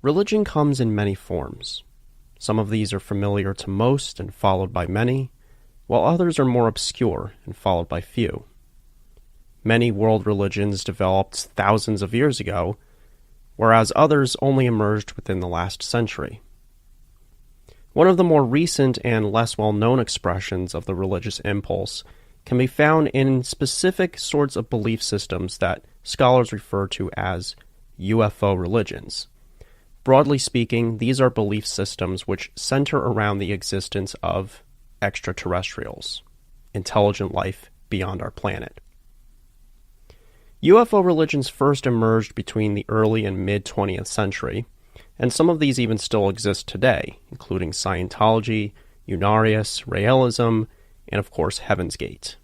Religion comes in many forms. Some of these are familiar to most and followed by many, while others are more obscure and followed by few. Many world religions developed thousands of years ago, whereas others only emerged within the last century. One of the more recent and less well-known expressions of the religious impulse can be found in specific sorts of belief systems that scholars refer to as UFO religions. Broadly speaking, these are belief systems which center around the existence of extraterrestrials, intelligent life beyond our planet. UFO religions first emerged between the early and mid-20th century, and some of these even still exist today, including Scientology, Unarius, Realism, and of course Heaven's Gate.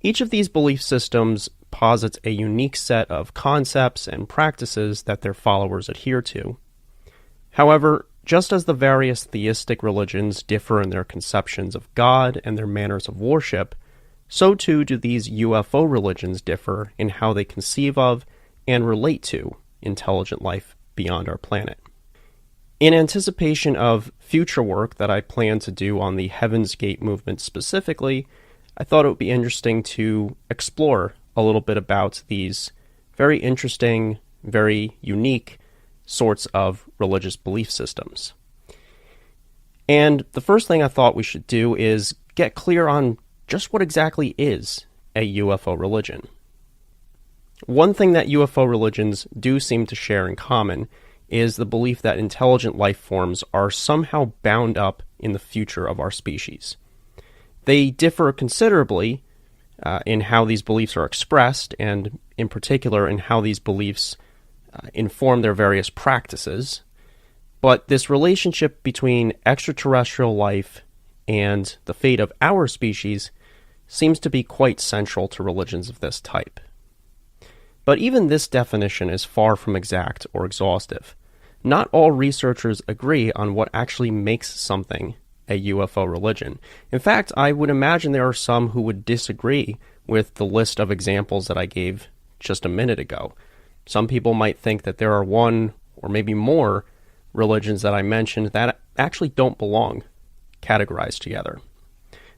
Each of these belief systems posits a unique set of concepts and practices that their followers adhere to. However, just as the various theistic religions differ in their conceptions of God and their manners of worship, so too do these UFO religions differ in how they conceive of and relate to intelligent life beyond our planet. In anticipation of future work that I plan to do on the Heaven's Gate movement specifically, I thought it would be interesting to explore a little bit about these very interesting, very unique sorts of religious belief systems. And the first thing I thought we should do is get clear on just what exactly is a UFO religion. One thing that UFO religions do seem to share in common is the belief that intelligent life forms are somehow bound up in the future of our species. They differ considerably in how these beliefs are expressed, and in particular in how these beliefs inform their various practices. But this relationship between extraterrestrial life and the fate of our species seems to be quite central to religions of this type. But even this definition is far from exact or exhaustive. Not all researchers agree on what actually makes something a UFO religion. In fact, I would imagine there are some who would disagree with the list of examples that I gave just a minute ago. Some people might think that there are one or maybe more religions that I mentioned that actually don't belong categorized together.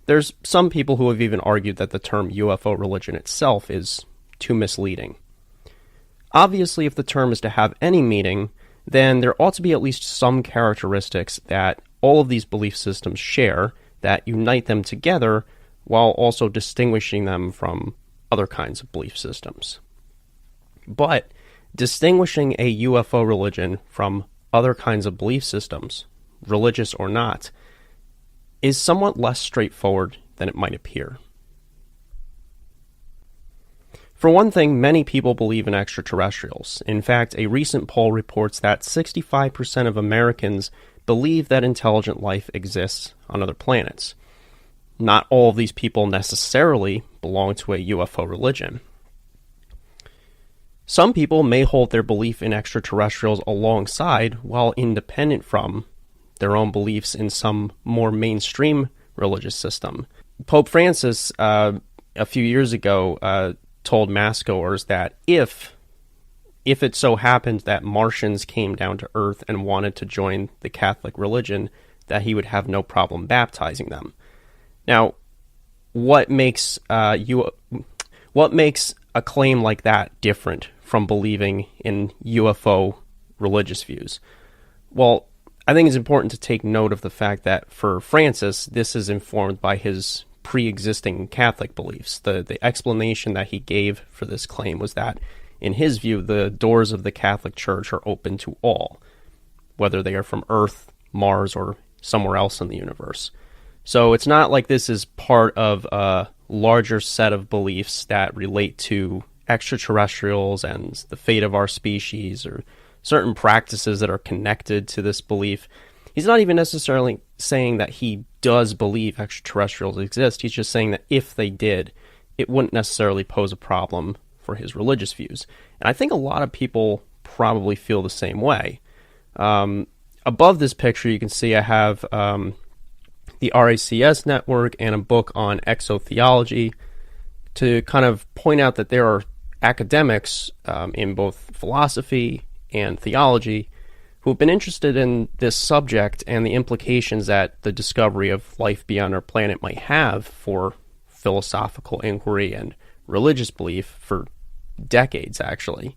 There's some people who have even argued that the term UFO religion itself is too misleading. Obviously, if the term is to have any meaning, then there ought to be at least some characteristics that all of these belief systems share that unite them together while also distinguishing them from other kinds of belief systems. But distinguishing a UFO religion from other kinds of belief systems, religious or not, is somewhat less straightforward than it might appear. For one thing, many people believe in extraterrestrials. In fact, a recent poll reports that 65% of Americans believe that intelligent life exists on other planets. Not all of these people necessarily belong to a UFO religion. Some people may hold their belief in extraterrestrials alongside, while independent from, their own beliefs in some more mainstream religious system. Pope Francis, a few years ago, told massgoers that if it so happened that Martians came down to Earth and wanted to join the Catholic religion, that he would have no problem baptizing them. Now, what makes a claim like that different from believing in UFO religious views? Well, I think it's important to take note of the fact that for Francis, this is informed by his pre-existing Catholic beliefs. The explanation that he gave for this claim was that, in his view, the doors of the Catholic Church are open to all, whether they are from Earth, Mars, or somewhere else in the universe. So it's not like this is part of a larger set of beliefs that relate to extraterrestrials and the fate of our species, or certain practices that are connected to this belief. He's not even necessarily saying that he does believe extraterrestrials exist. He's just saying that if they did, it wouldn't necessarily pose a problem for his religious views. And I think a lot of people probably feel the same way. Above this picture, you can see I have the RACS network and a book on exotheology to kind of point out that there are academics in both philosophy and theology who have been interested in this subject and the implications that the discovery of life beyond our planet might have for philosophical inquiry and religious belief for decades, actually.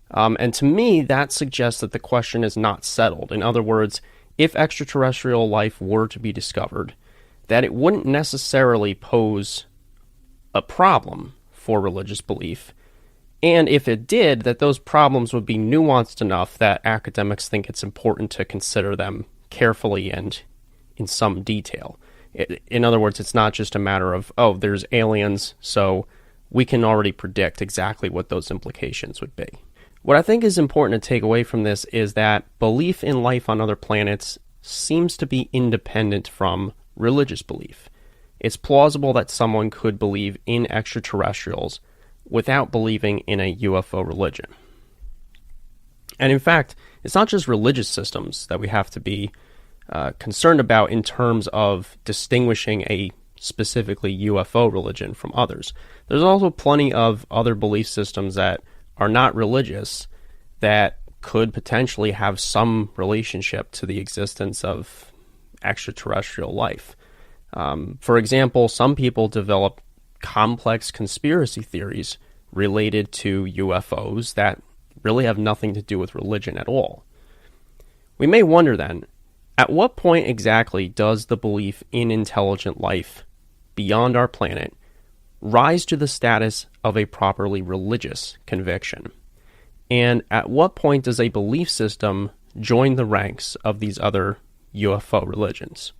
And to me, that suggests that the question is not settled. In other words, if extraterrestrial life were to be discovered, that it wouldn't necessarily pose a problem for religious belief. And if it did, that those problems would be nuanced enough that academics think it's important to consider them carefully and in some detail. In other words, it's not just a matter of, oh, there's aliens, so we can already predict exactly what those implications would be. What I think is important to take away from this is that belief in life on other planets seems to be independent from religious belief. It's plausible that someone could believe in extraterrestrials without believing in a UFO religion. And in fact, it's not just religious systems that we have to be concerned about in terms of distinguishing a specifically UFO religion from others. There's also plenty of other belief systems that are not religious that could potentially have some relationship to the existence of extraterrestrial life. For example, some people develop complex conspiracy theories related to UFOs that really have nothing to do with religion at all. We may wonder then, at what point exactly does the belief in intelligent life beyond our planet rise to the status of a properly religious conviction? And at what point does a belief system join the ranks of these other UFO religions?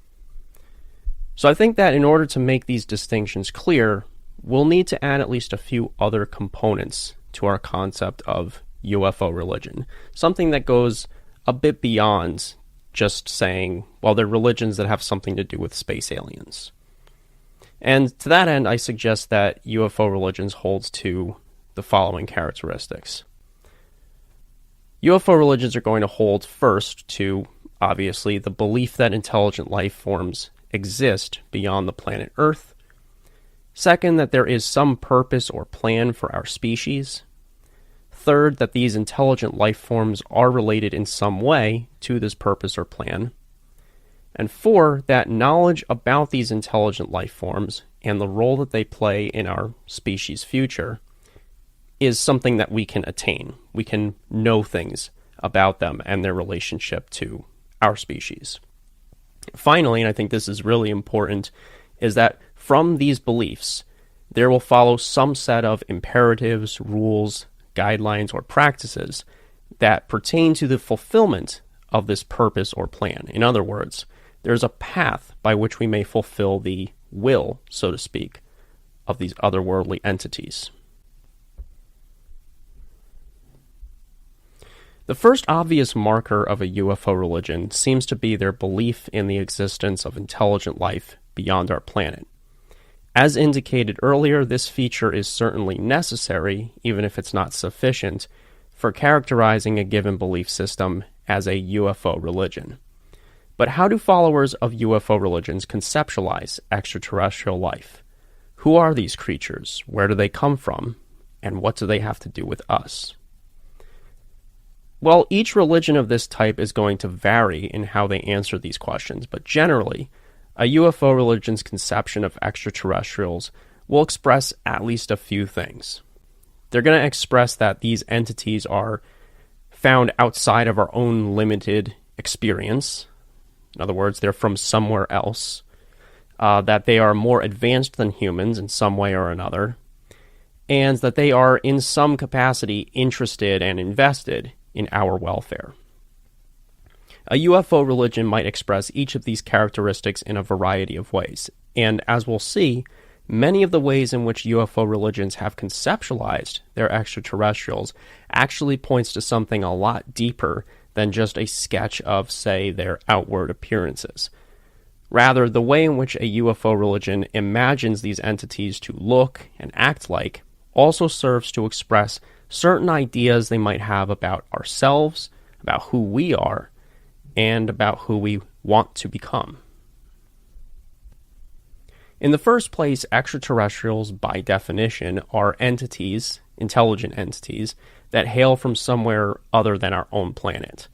So I think that in order to make these distinctions clear, we'll need to add at least a few other components to our concept of UFO religion, something that goes a bit beyond just saying, well, they're religions that have something to do with space aliens. And to that end, I suggest that UFO religions holds to the following characteristics. UFO religions are going to hold first to, obviously, the belief that intelligent life forms exist beyond the planet Earth. Second, that there is some purpose or plan for our species. Third, that these intelligent life forms are related in some way to this purpose or plan. And four, that knowledge about these intelligent life forms and the role that they play in our species' future is something that we can attain. We can know things about them and their relationship to our species. Finally, and I think this is really important, is that from these beliefs, there will follow some set of imperatives, rules, guidelines, or practices that pertain to the fulfillment of this purpose or plan. In other words, there's a path by which we may fulfill the will, so to speak, of these otherworldly entities. The first obvious marker of a UFO religion seems to be their belief in the existence of intelligent life beyond our planet. As indicated earlier, this feature is certainly necessary, even if it's not sufficient, for characterizing a given belief system as a UFO religion. But how do followers of UFO religions conceptualize extraterrestrial life? Who are these creatures? Where do they come from? And what do they have to do with us? Well, each religion of this type is going to vary in how they answer these questions, but generally, a UFO religion's conception of extraterrestrials will express at least a few things. They're going to express that these entities are found outside of our own limited experience. In other words, they're from somewhere else. That they are more advanced than humans in some way or another. And that they are in some capacity interested and invested in our welfare. A UFO religion might express each of these characteristics in a variety of ways, and as we'll see, many of the ways in which UFO religions have conceptualized their extraterrestrials actually points to something a lot deeper than just a sketch of, say, their outward appearances. Rather, the way in which a UFO religion imagines these entities to look and act like also serves to express certain ideas they might have about ourselves, about who we are, and about who we want to become. In the first place, extraterrestrials, by definition, are entities, intelligent entities, that hail from somewhere other than our own planet.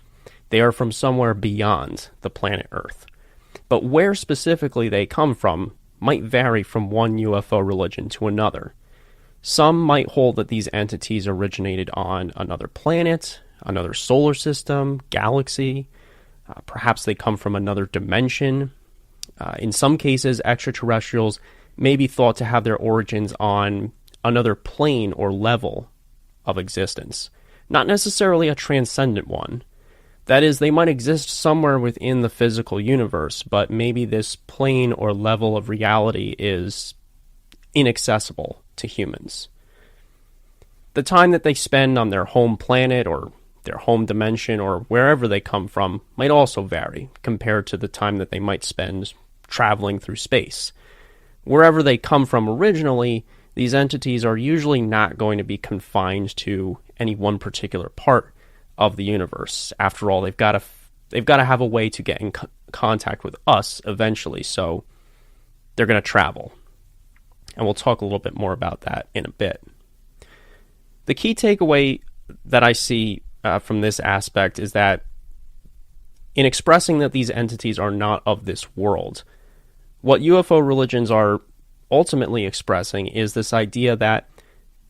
They are from somewhere beyond the planet Earth. But where specifically they come from might vary from one UFO religion to another. Some might hold that these entities originated on another planet, another solar system, galaxy. Perhaps they come from another dimension. In some cases, extraterrestrials may be thought to have their origins on another plane or level of existence, not necessarily a transcendent one. That is, they might exist somewhere within the physical universe, but maybe this plane or level of reality is inaccessible to humans. The time that they spend on their home planet or their home dimension or wherever they come from might also vary compared to the time that they might spend traveling through space. Wherever they come from originally, these entities are usually not going to be confined to any one particular part of the universe. After all, they've got to have a way to get in contact with us eventually, so they're going to travel. And we'll talk a little bit more about that in a bit. The key takeaway that I see from this aspect is that in expressing that these entities are not of this world, what UFO religions are ultimately expressing is this idea that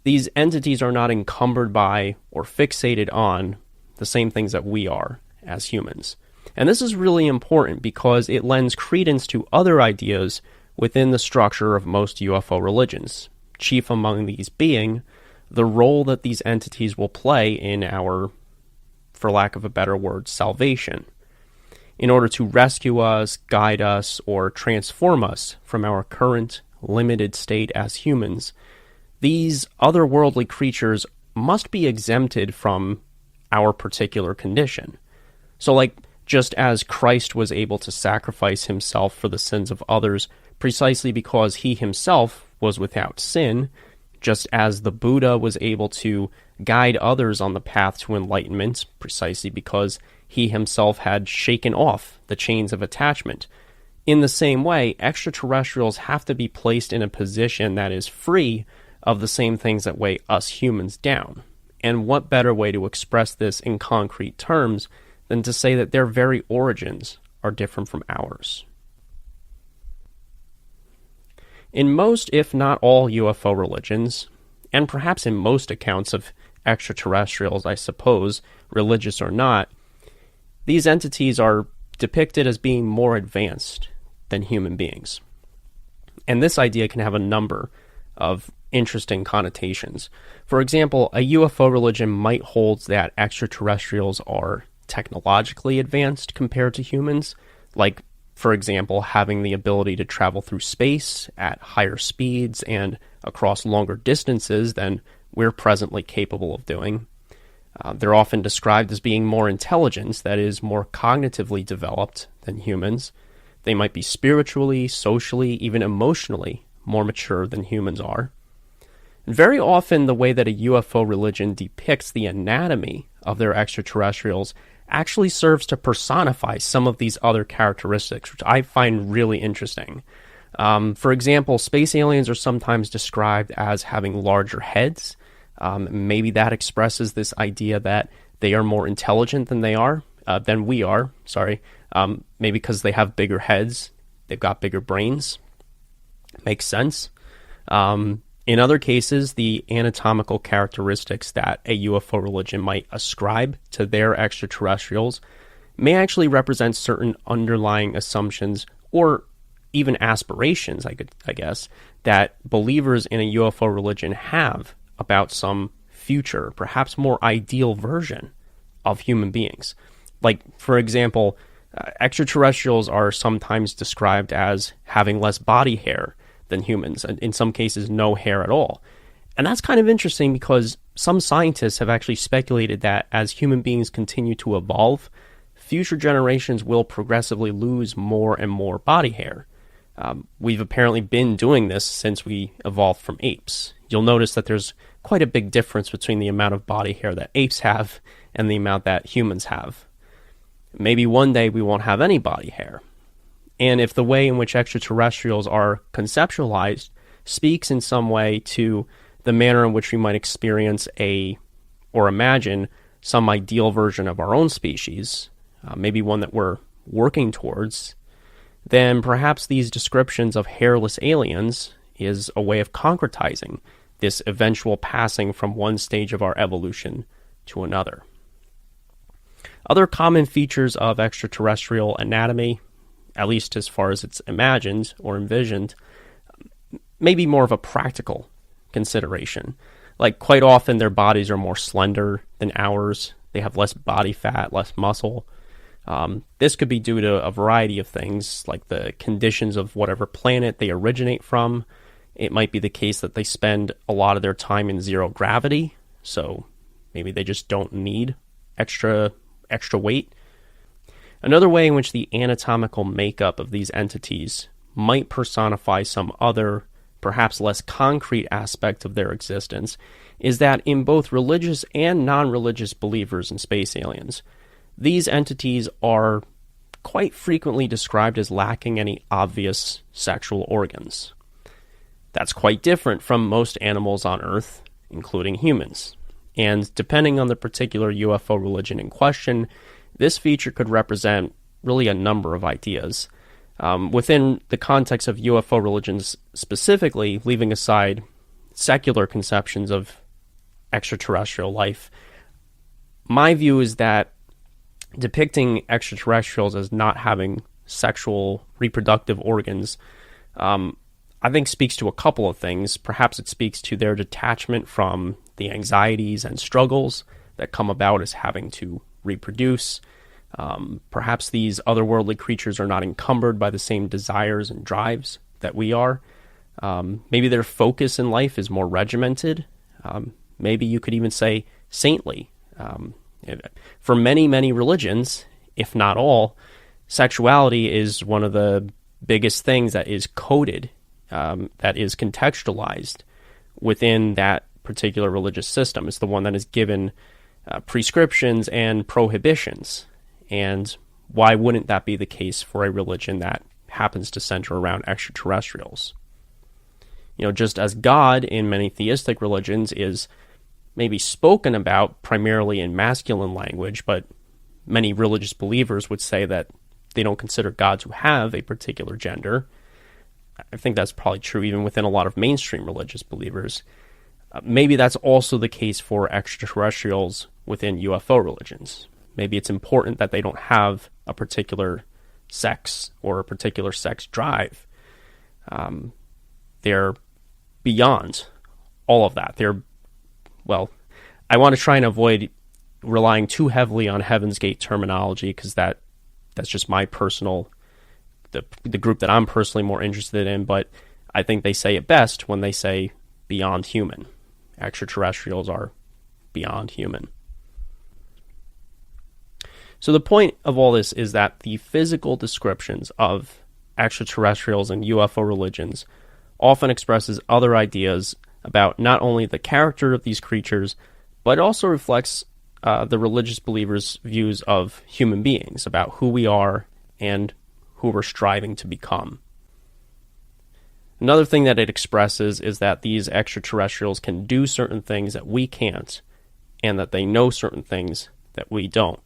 these entities are not encumbered by or fixated on the same things that we are as humans. And this is really important because it lends credence to other ideas within the structure of most UFO religions, chief among these being the role that these entities will play in our, for lack of a better word, salvation, in order to rescue us, guide us, or transform us from our current limited state as humans. These otherworldly creatures must be exempted from our particular condition. So, like, just as Christ was able to sacrifice himself for the sins of others precisely because he himself was without sin, just as the Buddha was able to guide others on the path to enlightenment precisely because he himself had shaken off the chains of attachment. In the same way, extraterrestrials have to be placed in a position that is free of the same things that weigh us humans down. And what better way to express this in concrete terms than to say that their very origins are different from ours? In most, if not all, UFO religions, and perhaps in most accounts of extraterrestrials, I suppose, religious or not, these entities are depicted as being more advanced than human beings. And this idea can have a number of interesting connotations. For example, a UFO religion might hold that extraterrestrials are technologically advanced compared to humans, like, for example, having the ability to travel through space at higher speeds and across longer distances than we're presently capable of doing. They're often described as being more intelligent, that is, more cognitively developed than humans. They might be spiritually, socially, even emotionally more mature than humans are. And very often, the way that a UFO religion depicts the anatomy of their extraterrestrials actually serves to personify some of these other characteristics, which I find really interesting. For example, space aliens are sometimes described as having larger heads. Maybe that expresses this idea that they are more intelligent than we are. Maybe because they have bigger heads, they've got bigger brains. Makes sense. In other cases, the anatomical characteristics that a UFO religion might ascribe to their extraterrestrials may actually represent certain underlying assumptions or even aspirations, I guess, that believers in a UFO religion have about some future, perhaps more ideal version of human beings. Like, for example, extraterrestrials are sometimes described as having less body hair than humans, and in some cases no hair at all. And that's kind of interesting because some scientists have actually speculated that as human beings continue to evolve, future generations will progressively lose more and more body hair. We've apparently been doing this since we evolved from apes. You'll notice that there's quite a big difference between the amount of body hair that apes have and the amount that humans have. Maybe one day we won't have any body hair. And if the way in which extraterrestrials are conceptualized speaks in some way to the manner in which we might experience or imagine some ideal version of our own species, maybe one that we're working towards, then perhaps these descriptions of hairless aliens is a way of concretizing this eventual passing from one stage of our evolution to another. Other common features of extraterrestrial anatomy, at least as far as it's imagined or envisioned, may be more of a practical consideration. Like, quite often their bodies are more slender than ours. They have less body fat, less muscle. This could be due to a variety of things, like the conditions of whatever planet they originate from. It might be the case that they spend a lot of their time in zero gravity, so maybe they just don't need extra weight. Another way in which the anatomical makeup of these entities might personify some other, perhaps less concrete aspect of their existence is that in both religious and non-religious believers in space aliens, these entities are quite frequently described as lacking any obvious sexual organs. That's quite different from most animals on Earth, including humans. And depending on the particular UFO religion in question, this feature could represent really a number of ideas. Within the context of UFO religions specifically, leaving aside secular conceptions of extraterrestrial life, my view is that depicting extraterrestrials as not having sexual reproductive organs, I think speaks to a couple of things. Perhaps it speaks to their detachment from the anxieties and struggles that come about as having to reproduce. Perhaps these otherworldly creatures are not encumbered by the same desires and drives that we are. Maybe their focus in life is more regimented. Maybe you could even say saintly. For many, many religions, if not all, sexuality is one of the biggest things that is coded, that is contextualized within that particular religious system. It's the one that is given prescriptions and prohibitions. And why wouldn't that be the case for a religion that happens to center around extraterrestrials? You know, just as God in many theistic religions is maybe spoken about primarily in masculine language, but many religious believers would say that they don't consider God to have a particular gender. I think that's probably true even within a lot of mainstream religious believers. Maybe that's also the case for extraterrestrials within UFO religions. Maybe it's important that they don't have a particular sex or a particular sex drive. They're beyond all of that. I want to try and avoid relying too heavily on Heaven's Gate terminology because that's just my personal, the group that I'm personally more interested in, but I think they say it best when they say beyond human. Extraterrestrials are beyond human. So the point of all this is that the physical descriptions of extraterrestrials and UFO religions often expresses other ideas about not only the character of these creatures, but also reflects the religious believers' views of human beings, about who we are and who we're striving to become. Another thing that it expresses is that these extraterrestrials can do certain things that we can't, and that they know certain things that we don't.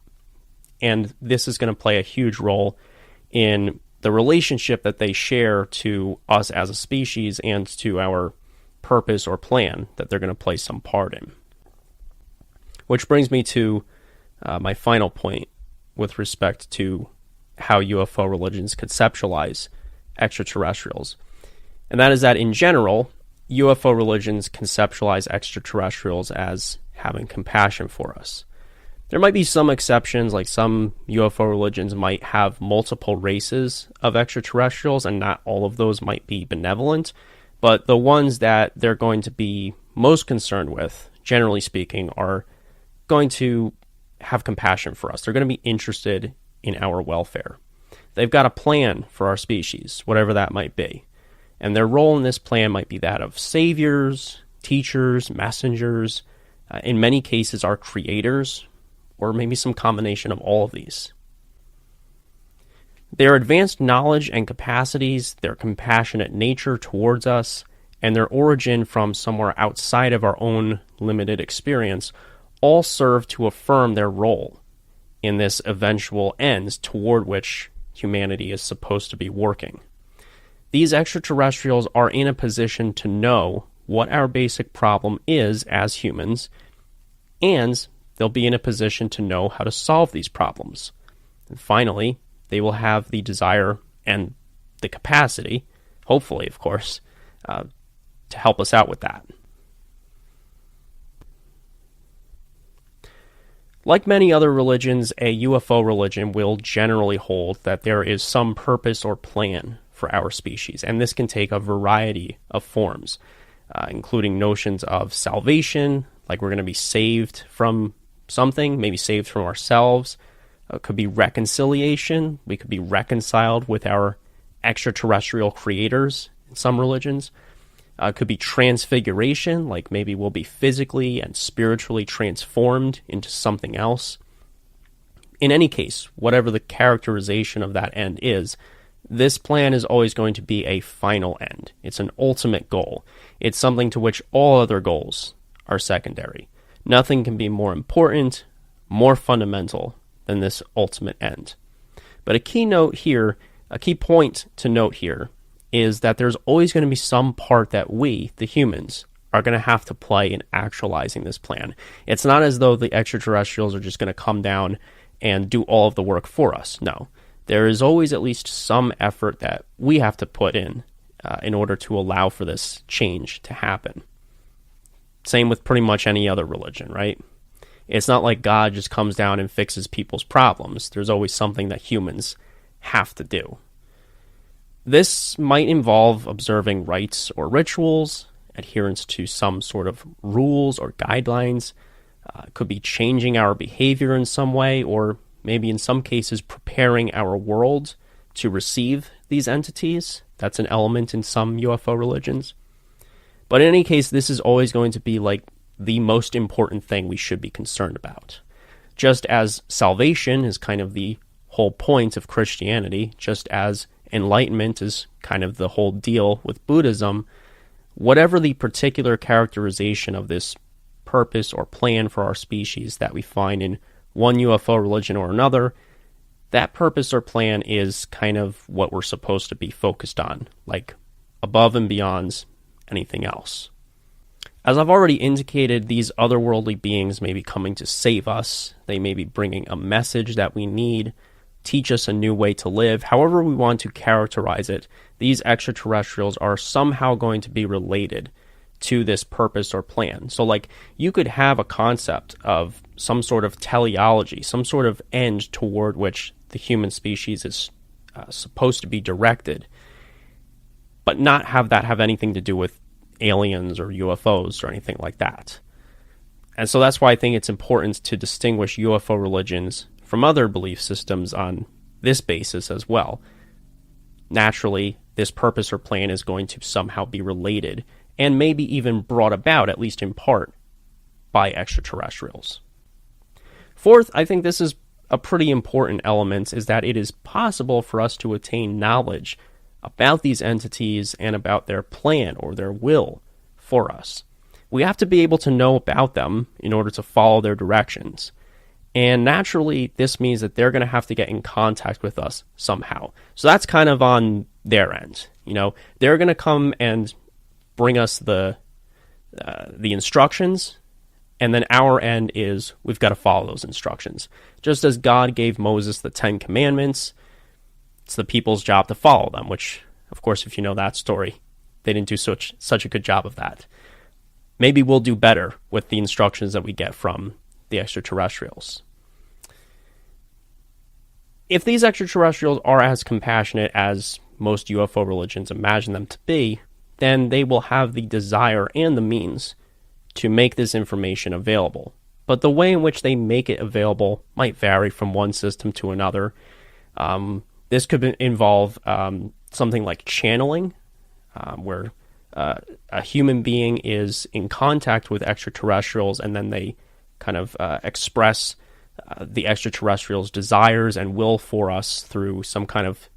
And this is going to play a huge role in the relationship that they share to us as a species and to our purpose or plan that they're going to play some part in. Which brings me to my final point with respect to how UFO religions conceptualize extraterrestrials. And that is that in general, UFO religions conceptualize extraterrestrials as having compassion for us. There might be some exceptions, like some UFO religions might have multiple races of extraterrestrials, and not all of those might be benevolent, but the ones that they're going to be most concerned with, generally speaking, are going to have compassion for us. They're going to be interested in our welfare. They've got a plan for our species, whatever that might be. And their role in this plan might be that of saviors, teachers, messengers, in many cases our creators, or maybe some combination of all of these. Their advanced knowledge and capacities, their compassionate nature towards us, and their origin from somewhere outside of our own limited experience all serve to affirm their role in this eventual end toward which humanity is supposed to be working. These extraterrestrials are in a position to know what our basic problem is as humans, and they'll be in a position to know how to solve these problems. And finally, they will have the desire and the capacity, hopefully, of course, to help us out with that. Like many other religions, a UFO religion will generally hold that there is some purpose or plan for our species, and this can take a variety of forms, including notions of salvation, like we're going to be saved from something, maybe saved from ourselves. It could be reconciliation. We could be reconciled with our extraterrestrial creators in some religions. It could be transfiguration, like maybe we'll be physically and spiritually transformed into something else. In any case, whatever the characterization of that end is, this plan is always going to be a final end. It's an ultimate goal. It's something to which all other goals are secondary. Nothing can be more important, more fundamental than this ultimate end. But a key point to note here, is that there's always going to be some part that we, the humans, are going to have to play in actualizing this plan. It's not as though the extraterrestrials are just going to come down and do all of the work for us. No. There is always at least some effort that we have to put in order to allow for this change to happen. Same with pretty much any other religion, right? It's not like God just comes down and fixes people's problems. There's always something that humans have to do. This might involve observing rites or rituals, adherence to some sort of rules or guidelines. It could be changing our behavior in some way, or maybe in some cases preparing our world to receive these entities. That's an element in some UFO religions. But in any case, this is always going to be like the most important thing we should be concerned about. Just as salvation is kind of the whole point of Christianity, just as enlightenment is kind of the whole deal with Buddhism, whatever the particular characterization of this purpose or plan for our species that we find in one UFO religion or another, that purpose or plan is kind of what we're supposed to be focused on, like above and beyond anything else. As I've already indicated, these otherworldly beings may be coming to save us. They may be bringing a message that we need, teach us a new way to live. However we want to characterize it, these extraterrestrials are somehow going to be related to this purpose or plan. So like you could have a concept of some sort of teleology, some sort of end toward which the human species is supposed to be directed, but not have that have anything to do with aliens or UFOs or anything like that. And so that's why I think it's important to distinguish UFO religions from other belief systems on this basis as well. Naturally, this purpose or plan is going to somehow be related and maybe even brought about, at least in part, by extraterrestrials. Fourth, I think this is a pretty important element, is that it is possible for us to attain knowledge about these entities and about their plan or their will for us. We have to be able to know about them in order to follow their directions. And naturally, this means that they're going to have to get in contact with us somehow. So that's kind of on their end. They're going to come and bring us the instructions, and then our end is we've got to follow those instructions. Just as God gave Moses the 10 Commandments, it's the people's job to follow them, which, of course, if you know that story, they didn't do such a good job of that. Maybe we'll do better with the instructions that we get from the extraterrestrials. If these extraterrestrials are as compassionate as most UFO religions imagine them to be, then they will have the desire and the means to make this information available. But the way in which they make it available might vary from one system to another. This could involve something like channeling, where a human being is in contact with extraterrestrials and then they kind of express the extraterrestrials' desires and will for us through some kind of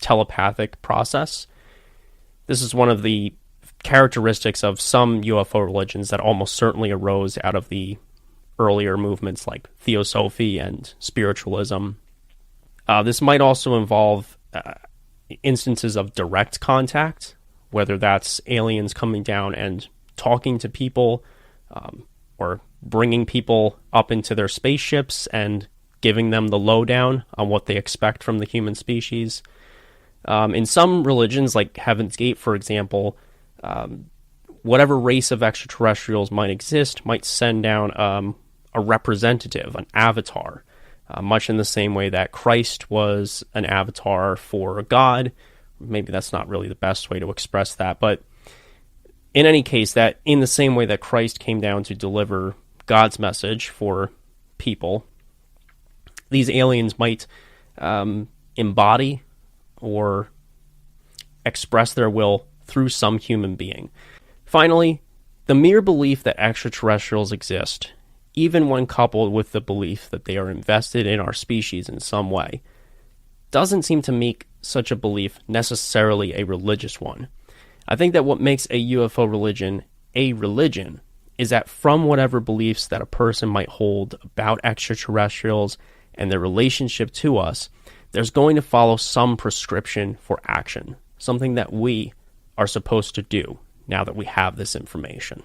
telepathic process. This is one of the characteristics of some UFO religions that almost certainly arose out of the earlier movements like theosophy and spiritualism. This might also involve instances of direct contact, whether that's aliens coming down and talking to people, or bringing people up into their spaceships and giving them the lowdown on what they expect from the human species. In some religions, like Heaven's Gate, for example, whatever race of extraterrestrials might exist might send down a representative, an avatar, much in the same way that Christ was an avatar for God. Maybe that's not really the best way to express that, but in any case, that in the same way that Christ came down to deliver God's message for people, these aliens might embody or express their will through some human being. Finally, the mere belief that extraterrestrials exist, even when coupled with the belief that they are invested in our species in some way, doesn't seem to make such a belief necessarily a religious one. I think that what makes a UFO religion a religion is that from whatever beliefs that a person might hold about extraterrestrials and their relationship to us, there's going to follow some prescription for action, something that we are supposed to do now that we have this information.